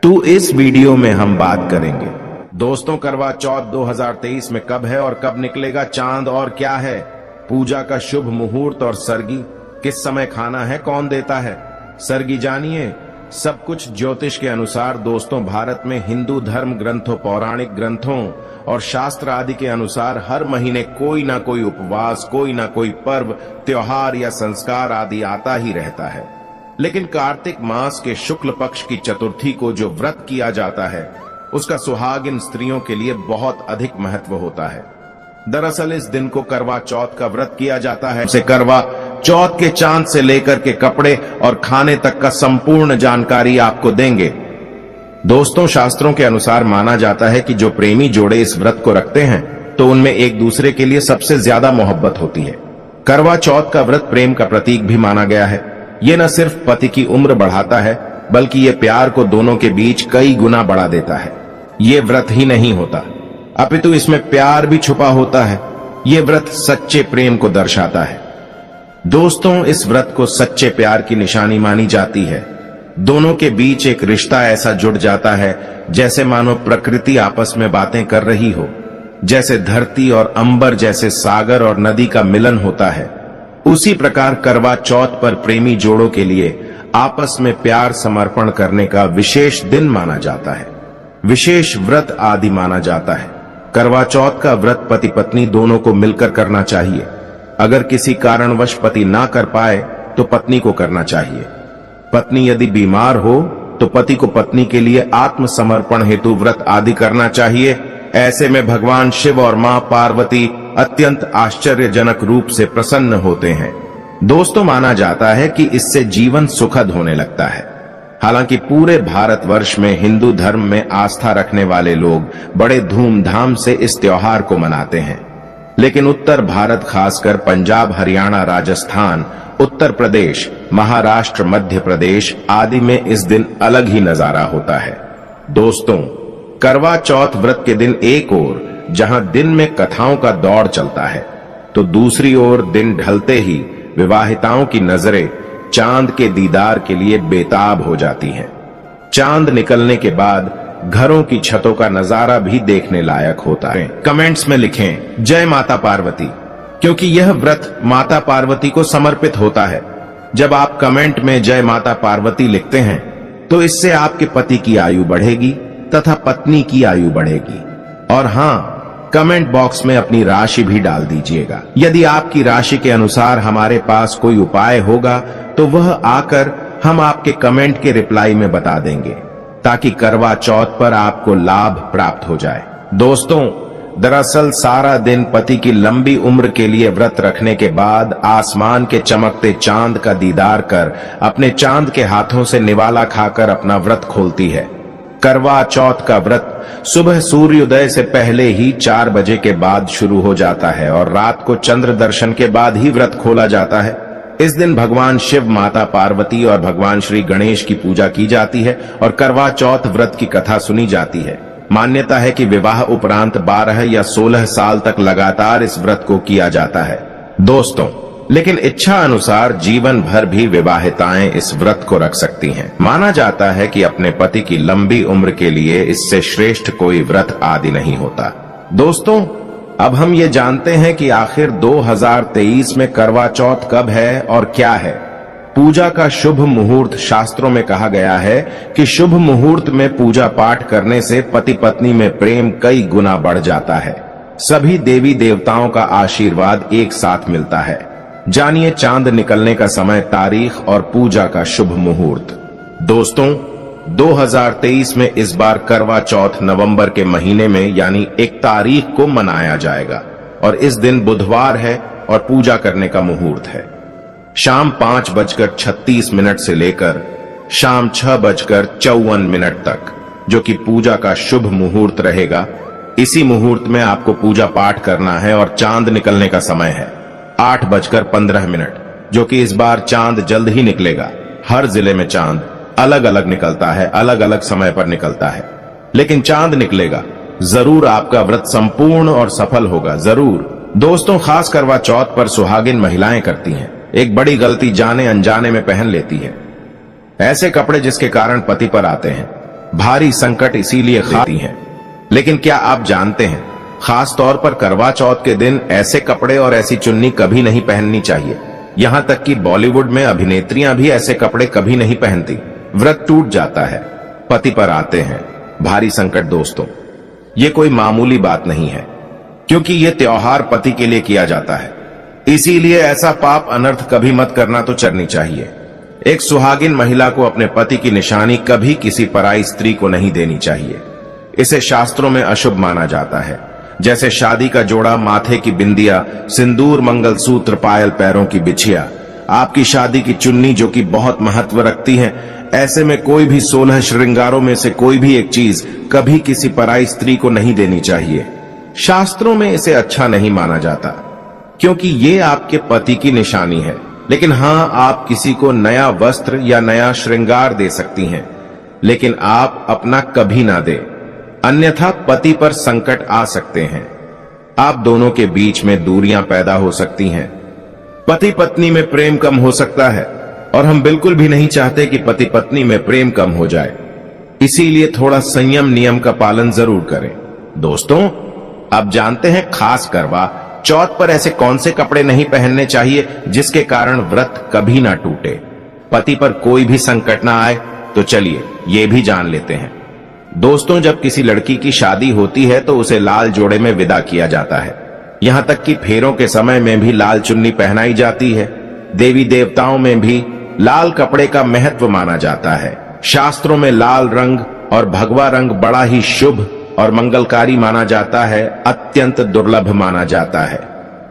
तो इस वीडियो में हम बात करेंगे दोस्तों करवा चौथ 2023 में कब है और कब निकलेगा चांद और क्या है पूजा का शुभ मुहूर्त और सरगी किस समय खाना है कौन देता है सरगी जानिए सब कुछ ज्योतिष के अनुसार। दोस्तों भारत में हिंदू धर्म ग्रंथों पौराणिक ग्रंथों और शास्त्र आदि के अनुसार हर महीने कोई ना कोई उपवास कोई ना कोई पर्व त्योहार या संस्कार आदि आता ही रहता है। लेकिन कार्तिक मास के शुक्ल पक्ष की चतुर्थी को जो व्रत किया जाता है उसका सुहागिन स्त्रियों के लिए बहुत अधिक महत्व होता है। दरअसल इस दिन को करवा चौथ का व्रत किया जाता है। से करवा चौथ के चांद से लेकर के कपड़े और खाने तक का संपूर्ण जानकारी आपको देंगे। दोस्तों शास्त्रों के अनुसार माना जाता है कि जो प्रेमी जोड़े इस व्रत को रखते हैं तो उनमें एक दूसरे के लिए सबसे ज्यादा मोहब्बत होती है। करवा चौथ का व्रत प्रेम का प्रतीक भी माना गया है। ये न सिर्फ पति की उम्र बढ़ाता है बल्कि ये प्यार को दोनों के बीच कई गुना बढ़ा देता है। ये व्रत ही नहीं होता अपितु इसमें प्यार भी छुपा होता है। ये व्रत सच्चे प्रेम को दर्शाता है। दोस्तों इस व्रत को सच्चे प्यार की निशानी मानी जाती है। दोनों के बीच एक रिश्ता ऐसा जुड़ जाता है जैसे मानो प्रकृति आपस में बातें कर रही हो, जैसे धरती और अंबर जैसे सागर और नदी का मिलन होता है। उसी प्रकार करवा चौथ पर प्रेमी जोड़ों के लिए आपस में प्यार समर्पण करने का विशेष दिन माना जाता है, विशेष व्रत आदि माना जाता है। करवा चौथ का व्रत पति पत्नी दोनों को मिलकर करना चाहिए। अगर किसी कारणवश पति ना कर पाए तो पत्नी को करना चाहिए। पत्नी यदि बीमार हो तो पति को पत्नी के लिए आत्मसमर्पण हेतु व्रत आदि करना चाहिए। ऐसे में भगवान शिव और मां पार्वती अत्यंत आश्चर्यजनक रूप से प्रसन्न होते हैं। दोस्तों माना जाता है कि इससे जीवन सुखद होने लगता है। हालांकि पूरे भारतवर्ष में हिंदू धर्म में आस्था रखने वाले लोग बड़े धूमधाम से इस त्योहार को मनाते हैं, लेकिन उत्तर भारत खासकर पंजाब हरियाणा राजस्थान उत्तर प्रदेश महाराष्ट्र मध्य प्रदेश आदि में इस दिन अलग ही नजारा होता है। दोस्तों करवा चौथ व्रत के दिन एक ओर जहां दिन में कथाओं का दौर चलता है तो दूसरी ओर दिन ढलते ही विवाहिताओं की नजरें चांद के दीदार के लिए बेताब हो जाती हैं। चांद निकलने के बाद घरों की छतों का नजारा भी देखने लायक होता है। कमेंट्स में लिखें जय माता पार्वती, क्योंकि यह व्रत माता पार्वती को समर्पित होता है। जब आप कमेंट में जय माता पार्वती लिखते हैं तो इससे आपके पति की आयु बढ़ेगी तथा पत्नी की आयु बढ़ेगी। और हाँ, कमेंट बॉक्स में अपनी राशि भी डाल दीजिएगा। यदि आपकी राशि के अनुसार हमारे पास कोई उपाय होगा तो वह आकर हम आपके कमेंट के रिप्लाई में बता देंगे, ताकि करवा चौथ पर आपको लाभ प्राप्त हो जाए। दोस्तों दरअसल सारा दिन पति की लंबी उम्र के लिए व्रत रखने के बाद आसमान के चमकते चांद का दीदार कर अपने चांद के हाथों से निवाला खाकर अपना व्रत खोलती है। करवा चौथ का व्रत सुबह सूर्योदय से पहले ही 4 बजे के बाद शुरू हो जाता है और रात को चंद्र दर्शन के बाद ही व्रत खोला जाता है। इस दिन भगवान शिव माता पार्वती और भगवान श्री गणेश की पूजा की जाती है और करवा चौथ व्रत की कथा सुनी जाती है। मान्यता है कि विवाह उपरांत 12 या 16 साल तक लगातार इस व्रत को किया जाता है। दोस्तों लेकिन इच्छा अनुसार जीवन भर भी विवाहिताएं इस व्रत को रख सकती हैं। माना जाता है कि अपने पति की लंबी उम्र के लिए इससे श्रेष्ठ कोई व्रत आदि नहीं होता। दोस्तों अब हम ये जानते हैं कि आखिर 2023 में करवा चौथ कब है और क्या है। पूजा का शुभ मुहूर्त शास्त्रों में कहा गया है कि शुभ मुहूर्त में पूजा पाठ करने से पति पत्नी में प्रेम कई गुना बढ़ जाता है। सभी देवी देवताओं का आशीर्वाद एक साथ मिलता है। जानिए चांद निकलने का समय, तारीख और पूजा का शुभ मुहूर्त। दोस्तों 2023 में इस बार करवा चौथ नवंबर के महीने में यानी 1 तारीख को मनाया जाएगा और इस दिन बुधवार है और पूजा करने का मुहूर्त है शाम 5:36 से लेकर शाम 6:54 तक, जो कि पूजा का शुभ मुहूर्त रहेगा। इसी मुहूर्त में आपको पूजा पाठ करना है और चांद निकलने का समय है 8:15, जो कि इस बार चांद जल्द ही निकलेगा। हर जिले में चांद अलग अलग निकलता है, अलग अलग समय पर निकलता है, लेकिन चांद निकलेगा जरूर। आपका व्रत संपूर्ण और सफल होगा जरूर। दोस्तों खास करवा चौथ पर सुहागिन महिलाएं करती हैं एक बड़ी गलती, जाने अनजाने में पहन लेती है ऐसे कपड़े जिसके कारण पति पर आते हैं। भारी संकट इसीलिए खाती हैं। लेकिन क्या आप जानते हैं, खास तौर पर करवा चौथ के दिन ऐसे कपड़े और ऐसी चुन्नी कभी नहीं पहननी चाहिए। यहाँ तक कि बॉलीवुड में अभिनेत्रियां भी ऐसे कपड़े कभी नहीं पहनती। व्रत टूट जाता है, पति पर आते हैं भारी संकट। दोस्तों, ये कोई मामूली बात नहीं है, क्योंकि ये त्योहार पति के लिए किया जाता है। इसीलिए ऐसा पाप अनर्थ कभी मत करना तो चलनी चाहिए। एक सुहागिन महिला को अपने पति की निशानी कभी किसी पराई स्त्री को नहीं देनी चाहिए। इसे शास्त्रों में अशुभ माना जाता है। जैसे शादी का जोड़ा, माथे की बिंदिया, सिंदूर, मंगलसूत्र, पायल, पैरों की बिछिया, आपकी शादी की चुन्नी जो कि बहुत महत्व रखती है। ऐसे में कोई भी 16 श्रृंगारों में से कोई भी एक चीज कभी किसी पराई स्त्री को नहीं देनी चाहिए। शास्त्रों में इसे अच्छा नहीं माना जाता, क्योंकि ये आपके पति की निशानी है। लेकिन हाँ, आप किसी को नया वस्त्र या नया श्रृंगार दे सकती हैं, लेकिन आप अपना कभी ना दें, अन्यथा पति पर संकट आ सकते हैं। आप दोनों के बीच में दूरियां पैदा हो सकती हैं। पति पत्नी में प्रेम कम हो सकता है, और हम बिल्कुल भी नहीं चाहते कि पति पत्नी में प्रेम कम हो जाए। इसीलिए थोड़ा संयम नियम का पालन जरूर करें। दोस्तों, आप जानते हैं खास करवा चौथ पर ऐसे कौन से कपड़े नहीं पहनने चाहिए जिसके कारण व्रत कभी ना टूटे, पति पर कोई भी संकट ना आए? तो चलिए ये भी जान लेते हैं। दोस्तों, जब किसी लड़की की शादी होती है तो उसे लाल जोड़े में विदा किया जाता है। यहां तक कि फेरों के समय में भी लाल चुन्नी पहनाई जाती है। देवी देवताओं में भी लाल कपड़े का महत्व माना जाता है। शास्त्रों में लाल रंग और भगवा रंग बड़ा ही शुभ और मंगलकारी माना जाता है, अत्यंत दुर्लभ माना जाता है।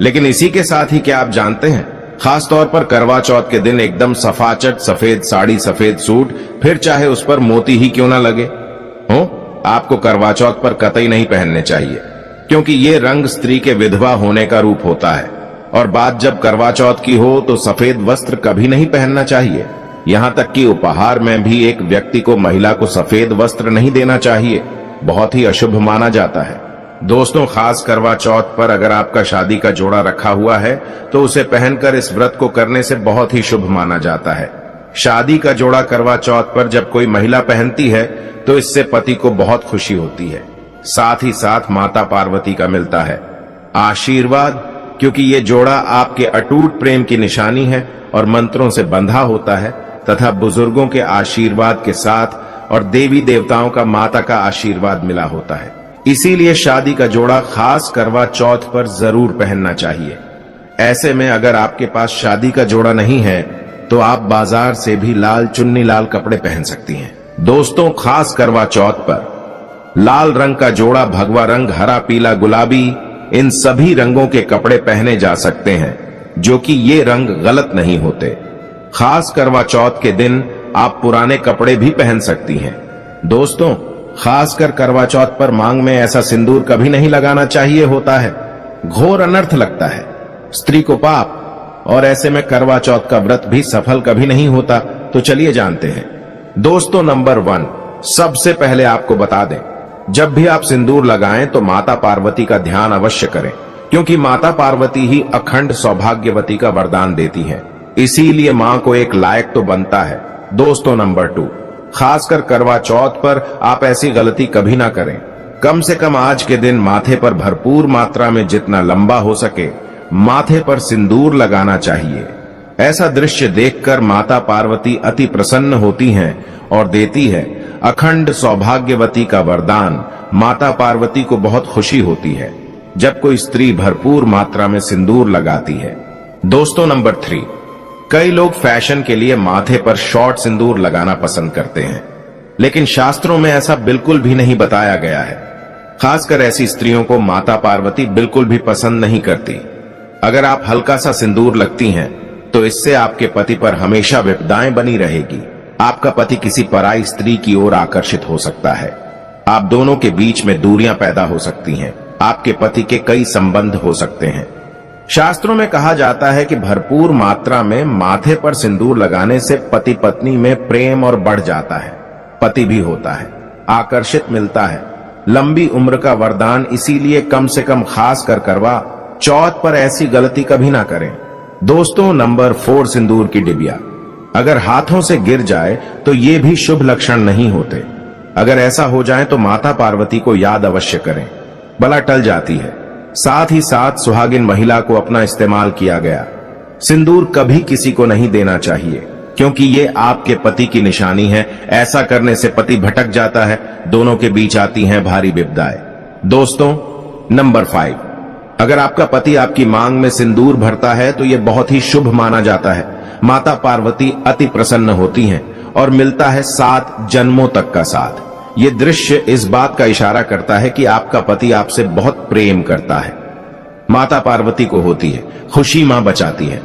लेकिन इसी के साथ ही क्या आप जानते हैं, खास तौर पर करवा चौथ के दिन एकदम सफाचट सफेद साड़ी, सफेद सूट, फिर चाहे उस पर मोती ही क्यों ना लगे हो, आपको करवा चौथ पर कतई नहीं पहनने चाहिए, क्योंकि ये रंग स्त्री के विधवा होने का रूप होता है। और बात जब करवा चौथ की हो तो सफेद वस्त्र कभी नहीं पहनना चाहिए। यहाँ तक कि उपहार में भी एक व्यक्ति को महिला को सफेद वस्त्र नहीं देना चाहिए, बहुत ही अशुभ माना जाता है। दोस्तों, खास करवा चौथ पर अगर आपका शादी का जोड़ा रखा हुआ है तो उसे पहनकर इस व्रत को करने से बहुत ही शुभ माना जाता है। शादी का जोड़ा करवा चौथ पर जब कोई महिला पहनती है तो इससे पति को बहुत खुशी होती है, साथ ही साथ माता पार्वती का मिलता है आशीर्वाद, क्योंकि ये जोड़ा आपके अटूट प्रेम की निशानी है और मंत्रों से बंधा होता है तथा बुजुर्गों के आशीर्वाद के साथ और देवी देवताओं का, माता का आशीर्वाद मिला होता है। इसीलिए शादी का जोड़ा खास करवा चौथ पर जरूर पहनना चाहिए। ऐसे में अगर आपके पास शादी का जोड़ा नहीं है तो आप बाजार से भी लाल चुन्नी, लाल कपड़े पहन सकती हैं। दोस्तों, खास करवा चौथ पर लाल रंग का जोड़ा, भगवा रंग, हरा, पीला, गुलाबी, इन सभी रंगों के कपड़े पहने जा सकते हैं, जो कि ये रंग गलत नहीं होते। खास करवा चौथ के दिन आप पुराने कपड़े भी पहन सकती हैं। दोस्तों, खासकर करवा चौथ पर मांग में ऐसा सिंदूर कभी नहीं लगाना चाहिए होता है, घोर अनर्थ लगता है, स्त्री को पाप, और ऐसे में करवा चौथ का व्रत भी सफल कभी नहीं होता। तो चलिए जानते हैं। दोस्तों, नंबर 1, सबसे पहले आपको बता दें, जब भी आप सिंदूर लगाएं तो माता पार्वती का ध्यान अवश्य करें, क्योंकि माता पार्वती ही अखंड सौभाग्यवती का वरदान देती हैं। इसीलिए मां को एक लायक तो बनता है। दोस्तों, नंबर 2, खासकर करवा चौथ पर आप ऐसी गलती कभी ना करें। कम से कम आज के दिन माथे पर भरपूर मात्रा में जितना लंबा हो सके माथे पर सिंदूर लगाना चाहिए। ऐसा दृश्य देखकर माता पार्वती अति प्रसन्न होती हैं और देती है अखंड सौभाग्यवती का वरदान। माता पार्वती को बहुत खुशी होती है जब कोई स्त्री भरपूर मात्रा में सिंदूर लगाती है। दोस्तों, नंबर 3, कई लोग फैशन के लिए माथे पर शॉर्ट सिंदूर लगाना पसंद करते हैं, लेकिन शास्त्रों में ऐसा बिल्कुल भी नहीं बताया गया है। खासकर ऐसी स्त्रियों को माता पार्वती बिल्कुल भी पसंद नहीं करती। अगर आप हल्का सा सिंदूर लगती हैं तो इससे आपके पति पर हमेशा विपदाएं बनी रहेगी। आपका पति किसी पराई स्त्री की ओर आकर्षित हो सकता है। आप दोनों के बीच में दूरियां पैदा हो सकती हैं। आपके पति के कई संबंध हो सकते हैं। शास्त्रों में कहा जाता है कि भरपूर मात्रा में माथे पर सिंदूर लगाने से पति पत्नी में प्रेम और बढ़ जाता है, पति भी होता है, आकर्षित मिलता है, लंबी उम्र का वरदान। इसीलिए कम से कम खास कर करवा चौथ पर ऐसी गलती कभी ना करें। दोस्तों, नंबर 4, सिंदूर की डिबिया अगर हाथों से गिर जाए तो ये भी शुभ लक्षण नहीं होते। अगर ऐसा हो जाए तो माता पार्वती को याद अवश्य करें, बला टल जाती है। साथ ही साथ सुहागिन महिला को अपना इस्तेमाल किया गया सिंदूर कभी किसी को नहीं देना चाहिए, क्योंकि ये आपके पति की निशानी है। ऐसा करने से पति भटक जाता है, दोनों के बीच आती हैं भारी विपदाएं। दोस्तों, नंबर 5, अगर आपका पति आपकी मांग में सिंदूर भरता है तो यह बहुत ही शुभ माना जाता है। माता पार्वती अति प्रसन्न होती हैं और मिलता है 7 जन्मों तक का साथ। ये दृश्य इस बात का इशारा करता है कि आपका पति आपसे बहुत प्रेम करता है। माता पार्वती को होती है खुशी, मां बचाती है।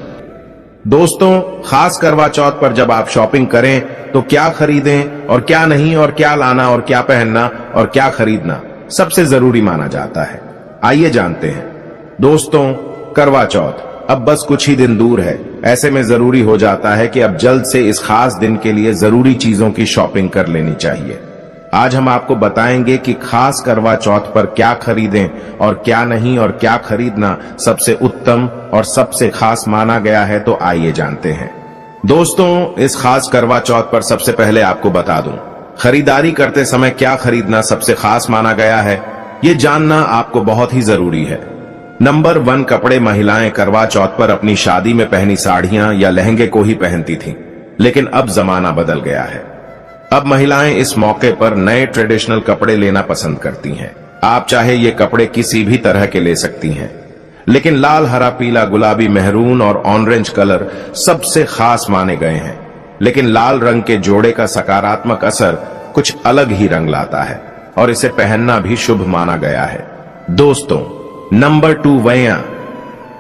दोस्तों, खास करवा चौथ पर जब आप शॉपिंग करें तो क्या खरीदें और क्या नहीं, और क्या लाना और क्या पहनना और क्या खरीदना सबसे जरूरी माना जाता है। आइए जानते हैं। दोस्तों, करवा चौथ अब बस कुछ ही दिन दूर है। ऐसे में जरूरी हो जाता है कि अब जल्द से इस खास दिन के लिए जरूरी चीजों की शॉपिंग कर लेनी चाहिए। आज हम आपको बताएंगे कि खास करवा चौथ पर क्या खरीदें और क्या नहीं, और क्या खरीदना सबसे उत्तम और सबसे खास माना गया है। तो आइए जानते हैं। दोस्तों, इस खास करवा चौथ पर सबसे पहले आपको बता दूं, खरीदारी करते समय क्या खरीदना सबसे खास माना गया है, ये जानना आपको बहुत ही जरूरी है। नंबर 1, कपड़े। महिलाएं करवा चौथ पर अपनी शादी में पहनी साड़ियां या लहंगे को ही पहनती थीं, लेकिन अब जमाना बदल गया है। अब महिलाएं इस मौके पर नए ट्रेडिशनल कपड़े लेना पसंद करती हैं। आप चाहे ये कपड़े किसी भी तरह के ले सकती हैं, लेकिन लाल, हरा, पीला, गुलाबी, मेहरून और ऑरेंज कलर सबसे खास माने गए हैं। लेकिन लाल रंग के जोड़े का सकारात्मक असर कुछ अलग ही रंग लाता है और इसे पहनना भी शुभ माना गया है। दोस्तों, नंबर 2, वैया।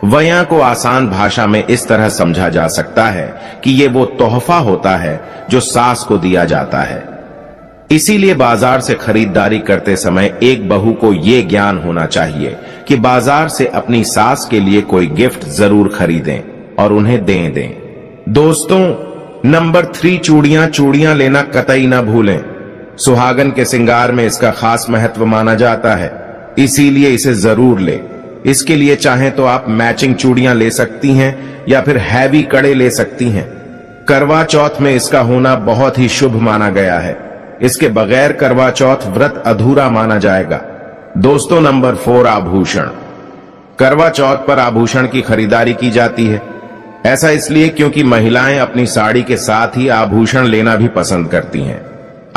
वैया को आसान भाषा में इस तरह समझा जा सकता है कि ये वो तोहफा होता है जो सास को दिया जाता है। इसीलिए बाजार से खरीदारी करते समय एक बहू को ये ज्ञान होना चाहिए कि बाजार से अपनी सास के लिए कोई गिफ्ट जरूर खरीदें और उन्हें दें। दोस्तों, नंबर 3, चूड़ियां। चूड़ियां लेना कतई ना भूलें। सुहागन के श्रृंगार में इसका खास महत्व माना जाता है, इसीलिए इसे जरूर लें। इसके लिए चाहें तो आप मैचिंग चूड़ियां ले सकती हैं या फिर हैवी कड़े ले सकती हैं। करवा चौथ में इसका होना बहुत ही शुभ माना गया है। इसके बगैर करवा चौथ व्रत अधूरा माना जाएगा। दोस्तों, नंबर 4, आभूषण। करवा चौथ पर आभूषण की खरीदारी की जाती है। ऐसा इसलिए क्योंकि महिलाएं अपनी साड़ी के साथ ही आभूषण लेना भी पसंद करती हैं।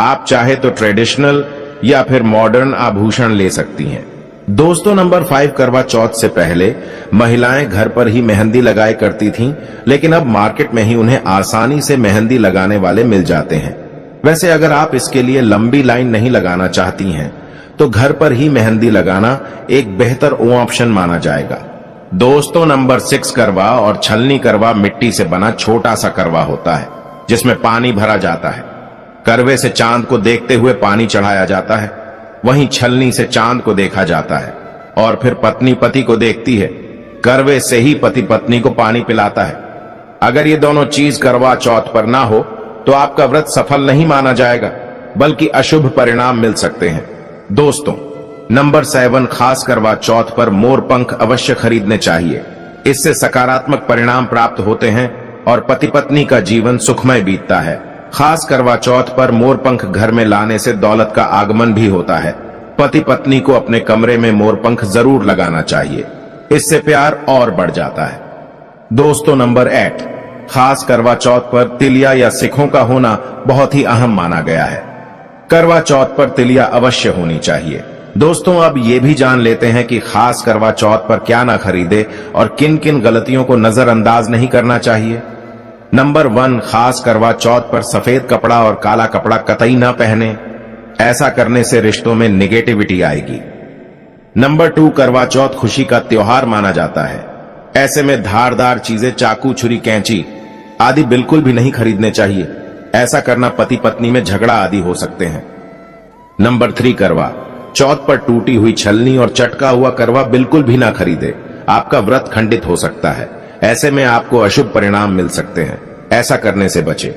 आप चाहे तो ट्रेडिशनल या फिर मॉडर्न आभूषण ले सकती हैं। दोस्तों, नंबर 5, करवा चौथ से पहले महिलाएं घर पर ही मेहंदी लगाया करती थीं, लेकिन अब मार्केट में ही उन्हें आसानी से मेहंदी लगाने वाले मिल जाते हैं। वैसे अगर आप इसके लिए लंबी लाइन नहीं लगाना चाहती हैं तो घर पर ही मेहंदी लगाना एक बेहतर ऑप्शन माना जाएगा। दोस्तों, नंबर 6, करवा और छलनी। करवा मिट्टी से बना छोटा सा करवा होता है जिसमें पानी भरा जाता है। करवे से चांद को देखते हुए पानी चढ़ाया जाता है, वहीं छलनी से चांद को देखा जाता है और फिर पत्नी पति को देखती है। करवे से ही पति पत्नी को पानी पिलाता है। अगर ये दोनों चीज करवा चौथ पर ना हो तो आपका व्रत सफल नहीं माना जाएगा, बल्कि अशुभ परिणाम मिल सकते हैं। दोस्तों, नंबर 7, खास करवा चौथ पर मोर पंख अवश्य खरीदने चाहिए। इससे सकारात्मक परिणाम प्राप्त होते हैं और पति पत्नी का जीवन सुखमय बीतता है। खास करवा चौथ पर मोर पंख घर में लाने से दौलत का आगमन भी होता है। पति पत्नी को अपने कमरे में मोर पंख जरूर लगाना चाहिए, इससे प्यार और बढ़ जाता है। दोस्तों, नंबर 8, खास करवा चौथ पर तिलिया या सिखों का होना बहुत ही अहम माना गया है। करवा चौथ पर तिलिया अवश्य होनी चाहिए। दोस्तों, अब ये भी जान लेते हैं कि खास करवा चौथ पर क्या ना खरीदे और किन किन गलतियों को नजरअंदाज नहीं करना चाहिए। नंबर 1, खास करवा चौथ पर सफेद कपड़ा और काला कपड़ा कतई ना पहने। ऐसा करने से रिश्तों में निगेटिविटी आएगी। नंबर 2, करवा चौथ खुशी का त्योहार माना जाता है। ऐसे में धारदार चीजें, चाकू, छुरी, कैंची आदि बिल्कुल भी नहीं खरीदने चाहिए। ऐसा करना पति पत्नी में झगड़ा आदि हो सकते हैं। नंबर 3, करवा चौथ पर टूटी हुई छलनी और चटका हुआ करवा बिल्कुल भी ना खरीदे। आपका व्रत खंडित हो सकता है। ऐसे में आपको अशुभ परिणाम मिल सकते हैं, ऐसा करने से बचें।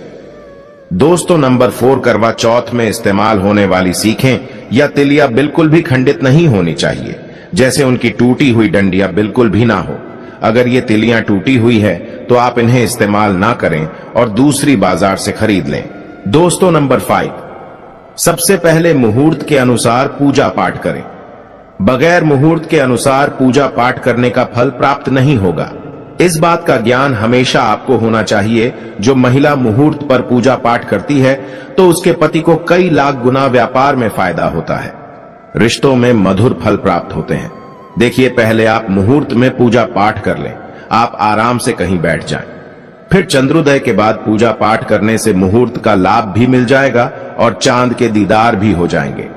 दोस्तों, नंबर 4, करवा चौथ में इस्तेमाल होने वाली सीखें या तिलिया बिल्कुल भी खंडित नहीं होनी चाहिए। जैसे उनकी टूटी हुई डंडियां बिल्कुल भी ना हो। अगर ये तिलियां टूटी हुई है तो आप इन्हें इस्तेमाल ना करें और दूसरी बाजार से खरीद लें। दोस्तों, नंबर 5, सबसे पहले मुहूर्त के अनुसार पूजा पाठ करें। बगैर मुहूर्त के अनुसार पूजा पाठ करने का फल प्राप्त नहीं होगा। इस बात का ज्ञान हमेशा आपको होना चाहिए। जो महिला मुहूर्त पर पूजा पाठ करती है तो उसके पति को कई लाख गुना व्यापार में फायदा होता है, रिश्तों में मधुर फल प्राप्त होते हैं। देखिए, पहले आप मुहूर्त में पूजा पाठ कर लें, आप आराम से कहीं बैठ जाएं। फिर चंद्रोदय के बाद पूजा पाठ करने से मुहूर्त का लाभ भी मिल जाएगा और चांद के दीदार भी हो जाएंगे।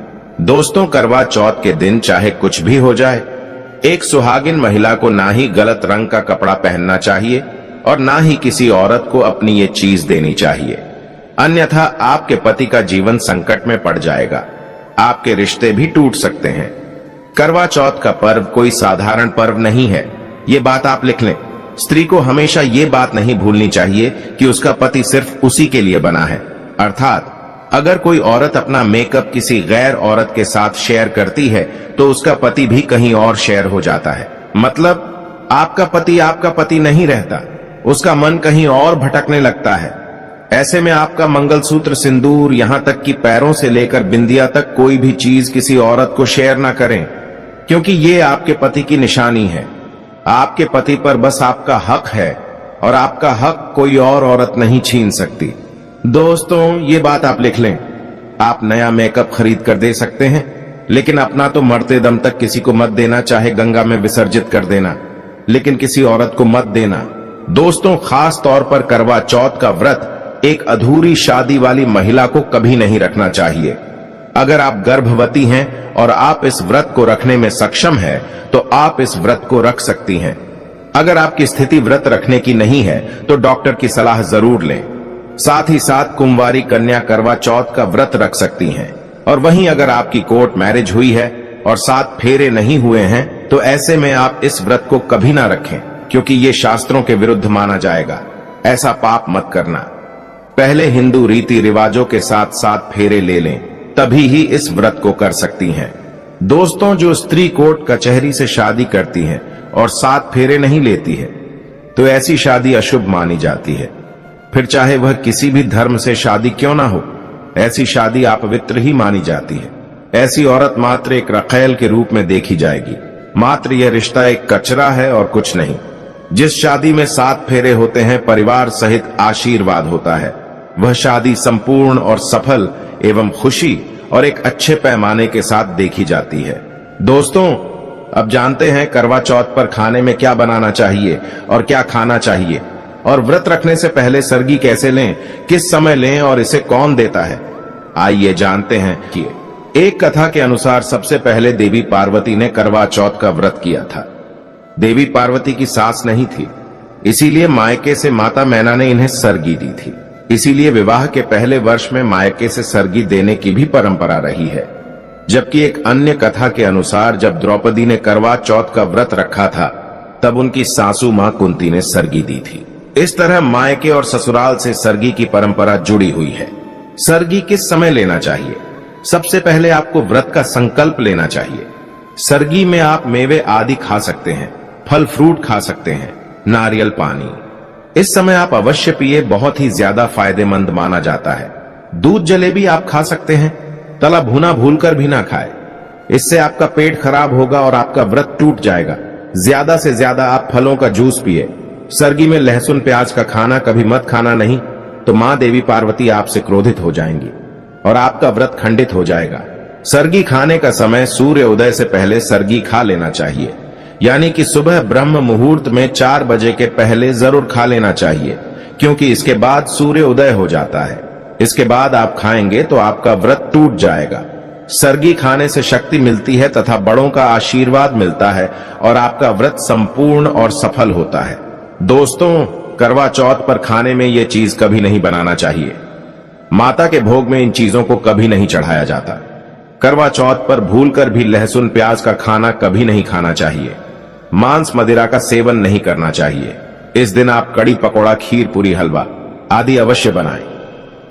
दोस्तों, करवा चौथ के दिन चाहे कुछ भी हो जाए, एक सुहागिन महिला को ना ही गलत रंग का कपड़ा पहनना चाहिए और ना ही किसी औरत को अपनी ये चीज देनी चाहिए, अन्यथा आपके पति का जीवन संकट में पड़ जाएगा, आपके रिश्ते भी टूट सकते हैं। करवा चौथ का पर्व कोई साधारण पर्व नहीं है, ये बात आप लिख लें। स्त्री को हमेशा ये बात नहीं भूलनी चाहिए कि उसका पति सिर्फ उसी के लिए बना है। अर्थात अगर कोई औरत अपना मेकअप किसी गैर औरत के साथ शेयर करती है तो उसका पति भी कहीं और शेयर हो जाता है। मतलब आपका पति नहीं रहता, उसका मन कहीं और भटकने लगता है। ऐसे में आपका मंगलसूत्र, सिंदूर, यहां तक कि पैरों से लेकर बिंदिया तक कोई भी चीज किसी औरत को शेयर ना करें, क्योंकि ये आपके पति की निशानी है। आपके पति पर बस आपका हक है और आपका हक कोई और औरत नहीं छीन सकती। दोस्तों, ये बात आप लिख लें। आप नया मेकअप खरीद कर दे सकते हैं, लेकिन अपना तो मरते दम तक किसी को मत देना, चाहे गंगा में विसर्जित कर देना, लेकिन किसी औरत को मत देना। दोस्तों, खास तौर पर करवा चौथ का व्रत एक अधूरी शादी वाली महिला को कभी नहीं रखना चाहिए। अगर आप गर्भवती हैं और आप इस व्रत को रखने में सक्षम हैं, तो आप इस व्रत को रख सकती हैं। अगर आपकी स्थिति व्रत रखने की नहीं है तो डॉक्टर की सलाह जरूर लें। साथ ही साथ कुंवारी कन्या करवा चौथ का व्रत रख सकती हैं। और वहीं अगर आपकी कोर्ट मैरिज हुई है और 7 फेरे नहीं हुए हैं तो ऐसे में आप इस व्रत को कभी ना रखें, क्योंकि ये शास्त्रों के विरुद्ध माना जाएगा। ऐसा पाप मत करना। पहले हिंदू रीति रिवाजों के साथ 7 फेरे ले लें, तभी ही इस व्रत को कर सकती हैं। दोस्तों, जो स्त्री कोर्ट कचहरी से शादी करती है और 7 फेरे नहीं लेती है तो ऐसी शादी अशुभ मानी जाती है। फिर चाहे वह किसी भी धर्म से शादी क्यों ना हो, ऐसी शादी अपवित्र ही मानी जाती है। ऐसी औरत मात्र एक रखैल के रूप में देखी जाएगी। मात्र यह रिश्ता एक कचरा है और कुछ नहीं। जिस शादी में 7 फेरे होते हैं, परिवार सहित आशीर्वाद होता है, वह शादी संपूर्ण और सफल एवं खुशी और एक अच्छे पैमाने के साथ देखी जाती है। दोस्तों, अब जानते हैं करवा चौथ पर खाने में क्या बनाना चाहिए और क्या खाना चाहिए, और व्रत रखने से पहले सरगी कैसे लें, किस समय लें और इसे कौन देता है। आइए जानते हैं कि एक कथा के अनुसार सबसे पहले देवी पार्वती ने करवा चौथ का व्रत किया था। देवी पार्वती की सास नहीं थी, इसीलिए मायके से माता मैना ने इन्हें सरगी दी थी। इसीलिए विवाह के पहले वर्ष में मायके से सरगी देने की भी परंपरा रही है। जबकि एक अन्य कथा के अनुसार जब द्रौपदी ने करवा चौथ का व्रत रखा था तब उनकी सासू मां कुंती ने सरगी दी थी। इस तरह मायके और ससुराल से सरगी की परंपरा जुड़ी हुई है। सरगी किस समय लेना चाहिए? सबसे पहले आपको व्रत का संकल्प लेना चाहिए। सरगी में आप मेवे आदि खा सकते हैं, फल फ्रूट खा सकते हैं, नारियल पानी इस समय आप अवश्य पिए, बहुत ही ज्यादा फायदेमंद माना जाता है। दूध जलेबी आप खा सकते हैं, तला भुना भूलकर भी ना खाए, इससे आपका पेट खराब होगा और आपका व्रत टूट जाएगा। ज्यादा से ज्यादा आप फलों का जूस पिए। सरगी में लहसुन प्याज का खाना कभी मत खाना, नहीं तो मां देवी पार्वती आपसे क्रोधित हो जाएंगी और आपका व्रत खंडित हो जाएगा। सरगी खाने का समय सूर्य उदय से पहले सरगी खा लेना चाहिए, यानी कि सुबह ब्रह्म मुहूर्त में 4 बजे के पहले जरूर खा लेना चाहिए, क्योंकि इसके बाद सूर्य उदय हो जाता है। इसके बाद आप खाएंगे तो आपका व्रत टूट जाएगा। सरगी खाने से शक्ति मिलती है तथा बड़ों का आशीर्वाद मिलता है और आपका व्रत संपूर्ण और सफल होता है। दोस्तों, करवा चौथ पर खाने में यह चीज कभी नहीं बनाना चाहिए। माता के भोग में इन चीजों को कभी नहीं चढ़ाया जाता। करवा चौथ पर भूलकर भी लहसुन प्याज का खाना कभी नहीं खाना चाहिए। मांस मदिरा का सेवन नहीं करना चाहिए। इस दिन आप कड़ी पकौड़ा, खीर पूरी, हलवा आदि अवश्य बनाएं।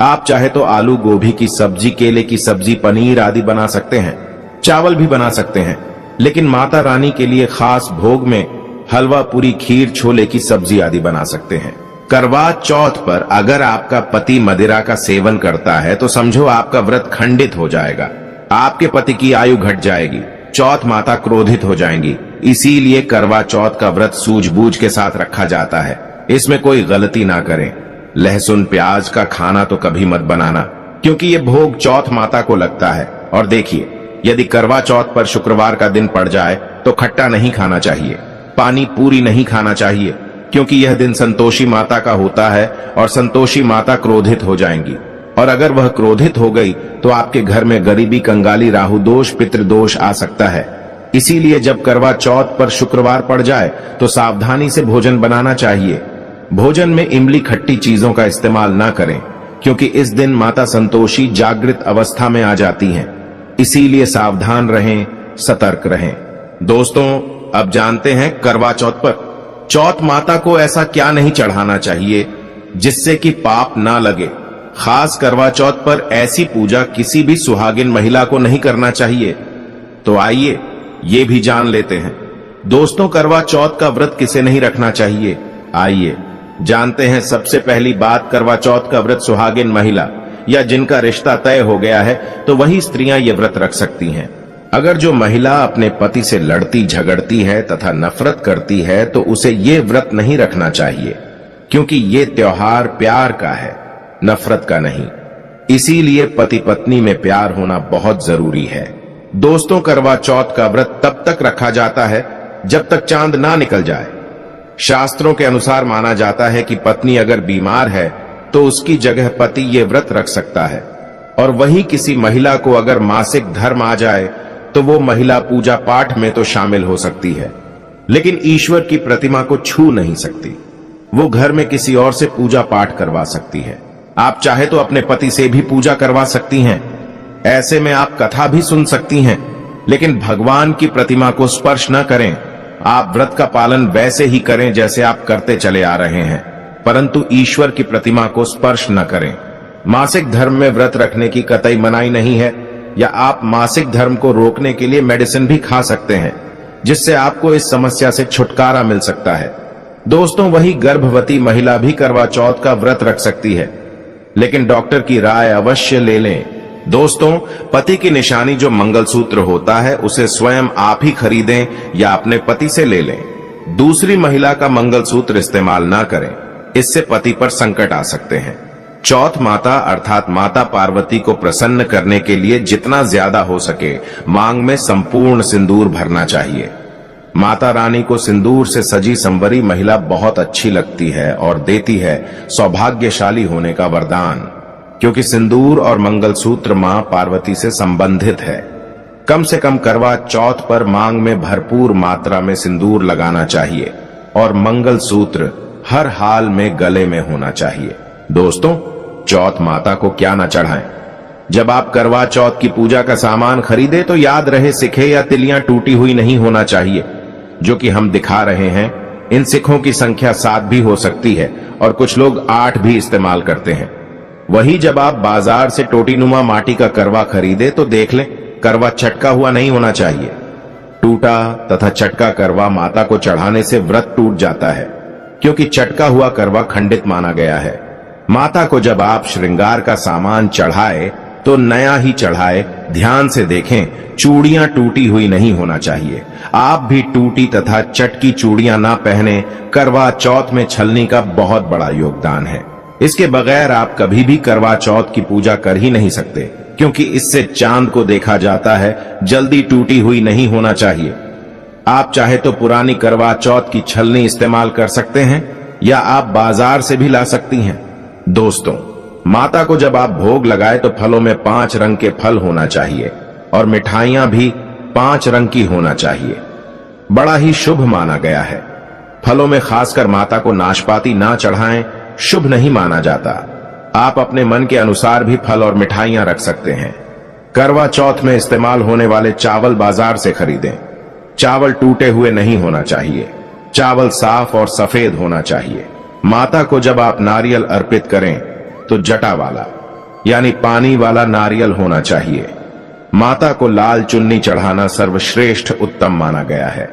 आप चाहे तो आलू गोभी की सब्जी, केले की सब्जी, पनीर आदि बना सकते हैं, चावल भी बना सकते हैं, लेकिन माता रानी के लिए खास भोग में हलवा पूरी, खीर, छोले की सब्जी आदि बना सकते हैं। करवा चौथ पर अगर आपका पति मदिरा का सेवन करता है तो समझो आपका व्रत खंडित हो जाएगा, आपके पति की आयु घट जाएगी, चौथ माता क्रोधित हो जाएंगी। इसीलिए करवा चौथ का व्रत सूझबूझ के साथ रखा जाता है। इसमें कोई गलती ना करें। लहसुन प्याज का खाना तो कभी मत बनाना, क्योंकि ये भोग चौथ माता को लगता है। और देखिए, यदि करवा चौथ पर शुक्रवार का दिन पड़ जाए तो खट्टा नहीं खाना चाहिए, पानी पूरी नहीं खाना चाहिए, क्योंकि यह दिन संतोषी माता का होता है और संतोषी माता क्रोधित हो जाएंगी। और अगर वह क्रोधित हो गई तो आपके घर में गरीबी, कंगाली, राहु दोष, पितृदोष आ सकता है। इसीलिए जब करवा चौथ पर शुक्रवार पड़ जाए तो सावधानी से भोजन बनाना चाहिए। भोजन में इमली खट्टी चीजों का इस्तेमाल ना करें, क्योंकि इस दिन माता संतोषी जागृत अवस्था में आ जाती हैं। इसीलिए सावधान रहें, सतर्क रहें। दोस्तों, अब जानते हैं करवा चौथ पर चौथ माता को ऐसा क्या नहीं चढ़ाना चाहिए जिससे कि पाप ना लगे। खास करवा चौथ पर ऐसी पूजा किसी भी सुहागिन महिला को नहीं करना चाहिए। तो आइए ये भी जान लेते हैं। दोस्तों, करवा चौथ का व्रत किसे नहीं रखना चाहिए, आइए जानते हैं। सबसे पहली बात, करवा चौथ का व्रत सुहागिन महिला या जिनका रिश्ता तय हो गया है तो वही स्त्रियां ये व्रत रख सकती हैं। अगर जो महिला अपने पति से लड़ती झगड़ती है तथा नफरत करती है तो उसे ये व्रत नहीं रखना चाहिए, क्योंकि ये त्योहार प्यार का है, नफरत का नहीं। इसीलिए पति पत्नी में प्यार होना बहुत जरूरी है। दोस्तों, करवा चौथ का व्रत तब तक रखा जाता है जब तक चांद ना निकल जाए। शास्त्रों के अनुसार माना जाता है कि पत्नी अगर बीमार है तो उसकी जगह पति ये व्रत रख सकता है। और वहीं किसी महिला को अगर मासिक धर्म आ जाए तो वो महिला पूजा पाठ में तो शामिल हो सकती है, लेकिन ईश्वर की प्रतिमा को छू नहीं सकती। वो घर में किसी और से पूजा पाठ करवा सकती है। आप चाहे तो अपने पति से भी पूजा करवा सकती हैं। ऐसे में आप कथा भी सुन सकती हैं, लेकिन भगवान की प्रतिमा को स्पर्श न करें। आप व्रत का पालन वैसे ही करें जैसे आप करते चले आ रहे हैं, परंतु ईश्वर की प्रतिमा को स्पर्श न करें। मासिक धर्म में व्रत रखने की कतई मनाही नहीं है, या आप मासिक धर्म को रोकने के लिए मेडिसिन भी खा सकते हैं, जिससे आपको इस समस्या से छुटकारा मिल सकता है। दोस्तों, वही गर्भवती महिला भी करवा चौथ का व्रत रख सकती है, लेकिन डॉक्टर की राय अवश्य ले लें। दोस्तों, पति की निशानी जो मंगलसूत्र होता है उसे स्वयं आप ही खरीदें या अपने पति से ले लें। दूसरी महिला का मंगलसूत्र इस्तेमाल ना करें, इससे पति पर संकट आ सकते हैं। चौथ माता अर्थात माता पार्वती को प्रसन्न करने के लिए जितना ज्यादा हो सके मांग में संपूर्ण सिंदूर भरना चाहिए। माता रानी को सिंदूर से सजी संवरी महिला बहुत अच्छी लगती है और देती है सौभाग्यशाली होने का वरदान, क्योंकि सिंदूर और मंगलसूत्र मां पार्वती से संबंधित है। कम से कम करवा चौथ पर मांग में भरपूर मात्रा में सिंदूर लगाना चाहिए और मंगलसूत्र हर हाल में गले में होना चाहिए। दोस्तों, चौथ माता को क्या न चढ़ाएं। जब आप करवा चौथ की पूजा का सामान खरीदे तो याद रहे सिखे या तिलियां टूटी हुई नहीं होना चाहिए, जो कि हम दिखा रहे हैं। इन सिखों की संख्या 7 भी हो सकती है और कुछ लोग 8 भी इस्तेमाल करते हैं। वही जब आप बाजार से टोटीनुमा माटी का करवा खरीदे तो देख लें, करवा चटका हुआ नहीं होना चाहिए। टूटा तथा चटका करवा माता को चढ़ाने से व्रत टूट जाता है, क्योंकि चटका हुआ करवा खंडित माना गया है। माता को जब आप श्रृंगार का सामान चढ़ाए तो नया ही चढ़ाए। ध्यान से देखें, चूड़ियां टूटी हुई नहीं होना चाहिए। आप भी टूटी तथा चटकी चूड़ियां ना पहने। करवा चौथ में छलनी का बहुत बड़ा योगदान है। इसके बगैर आप कभी भी करवा चौथ की पूजा कर ही नहीं सकते, क्योंकि इससे चांद को देखा जाता है। जल्दी टूटी हुई नहीं होना चाहिए। आप चाहे तो पुरानी करवा चौथ की छलनी इस्तेमाल कर सकते हैं या आप बाजार से भी ला सकती हैं। दोस्तों, माता को जब आप भोग लगाए तो फलों में 5 रंग के फल होना चाहिए और मिठाइयां भी 5 रंग की होना चाहिए। बड़ा ही शुभ माना गया है। फलों में खासकर माता को नाशपाती ना चढ़ाएं, शुभ नहीं माना जाता। आप अपने मन के अनुसार भी फल और मिठाइयां रख सकते हैं। करवा चौथ में इस्तेमाल होने वाले चावल बाजार से खरीदें। चावल टूटे हुए नहीं होना चाहिए। चावल साफ और सफेद होना चाहिए। माता को जब आप नारियल अर्पित करें तो जटा वाला यानी पानी वाला नारियल होना चाहिए। माता को लाल चुन्नी चढ़ाना सर्वश्रेष्ठ उत्तम माना गया है।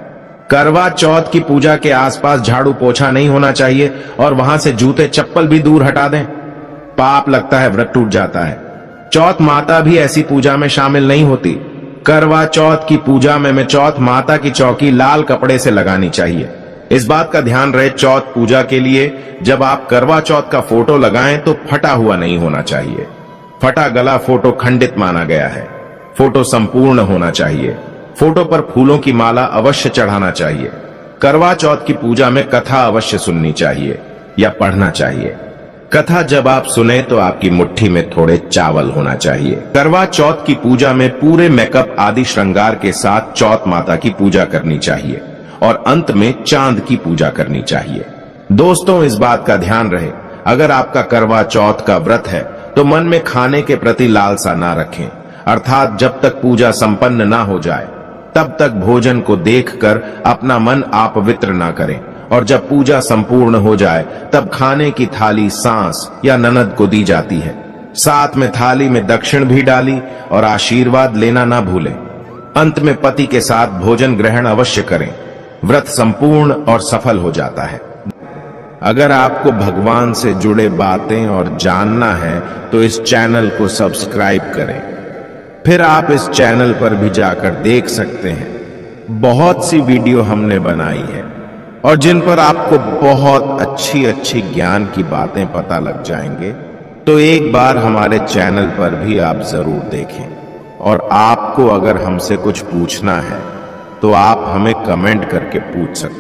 करवा चौथ की पूजा के आसपास झाड़ू पोछा नहीं होना चाहिए और वहां से जूते चप्पल भी दूर हटा दें। पाप लगता है, व्रत टूट जाता है। चौथ माता भी ऐसी पूजा में शामिल नहीं होती। करवा चौथ की पूजा में चौथ माता की चौकी लाल कपड़े से लगानी चाहिए। इस बात का ध्यान रहे, चौथ पूजा के लिए जब आप करवा चौथ का फोटो लगाएं तो फटा हुआ नहीं होना चाहिए। फटा गला फोटो खंडित माना गया है। फोटो संपूर्ण होना चाहिए। फोटो पर फूलों की माला अवश्य चढ़ाना चाहिए। करवा चौथ की पूजा में कथा अवश्य सुननी चाहिए या पढ़ना चाहिए। कथा जब आप सुने तो आपकी मुट्ठी में थोड़े चावल होना चाहिए। करवा चौथ की पूजा में पूरे मेकअप आदि श्रृंगार के साथ चौथ माता की पूजा करनी चाहिए और अंत में चांद की पूजा करनी चाहिए। दोस्तों, इस बात का ध्यान रहे, अगर आपका करवा चौथ का व्रत है तो मन में खाने के प्रति लालसा ना रखें, अर्थात जब तक पूजा संपन्न ना हो जाए तब तक भोजन को देखकर अपना मन अपवित्र ना करें, और जब पूजा संपूर्ण हो जाए तब खाने की थाली सास या ननद को दी जाती है। साथ में थाली में दक्षिण भी डाली और आशीर्वाद लेना ना भूलें। अंत में पति के साथ भोजन ग्रहण अवश्य करें। व्रत संपूर्ण और सफल हो जाता है। अगर आपको भगवान से जुड़े बातें और जानना है तो इस चैनल को सब्सक्राइब करें। फिर आप इस चैनल पर भी जाकर देख सकते हैं। बहुत सी वीडियो हमने बनाई है और जिन पर आपको बहुत अच्छी अच्छी ज्ञान की बातें पता लग जाएंगे। तो एक बार हमारे चैनल पर भी आप जरूर देखें। और आपको अगर हमसे कुछ पूछना है तो आप हमें कमेंट करके पूछ सकते हैं।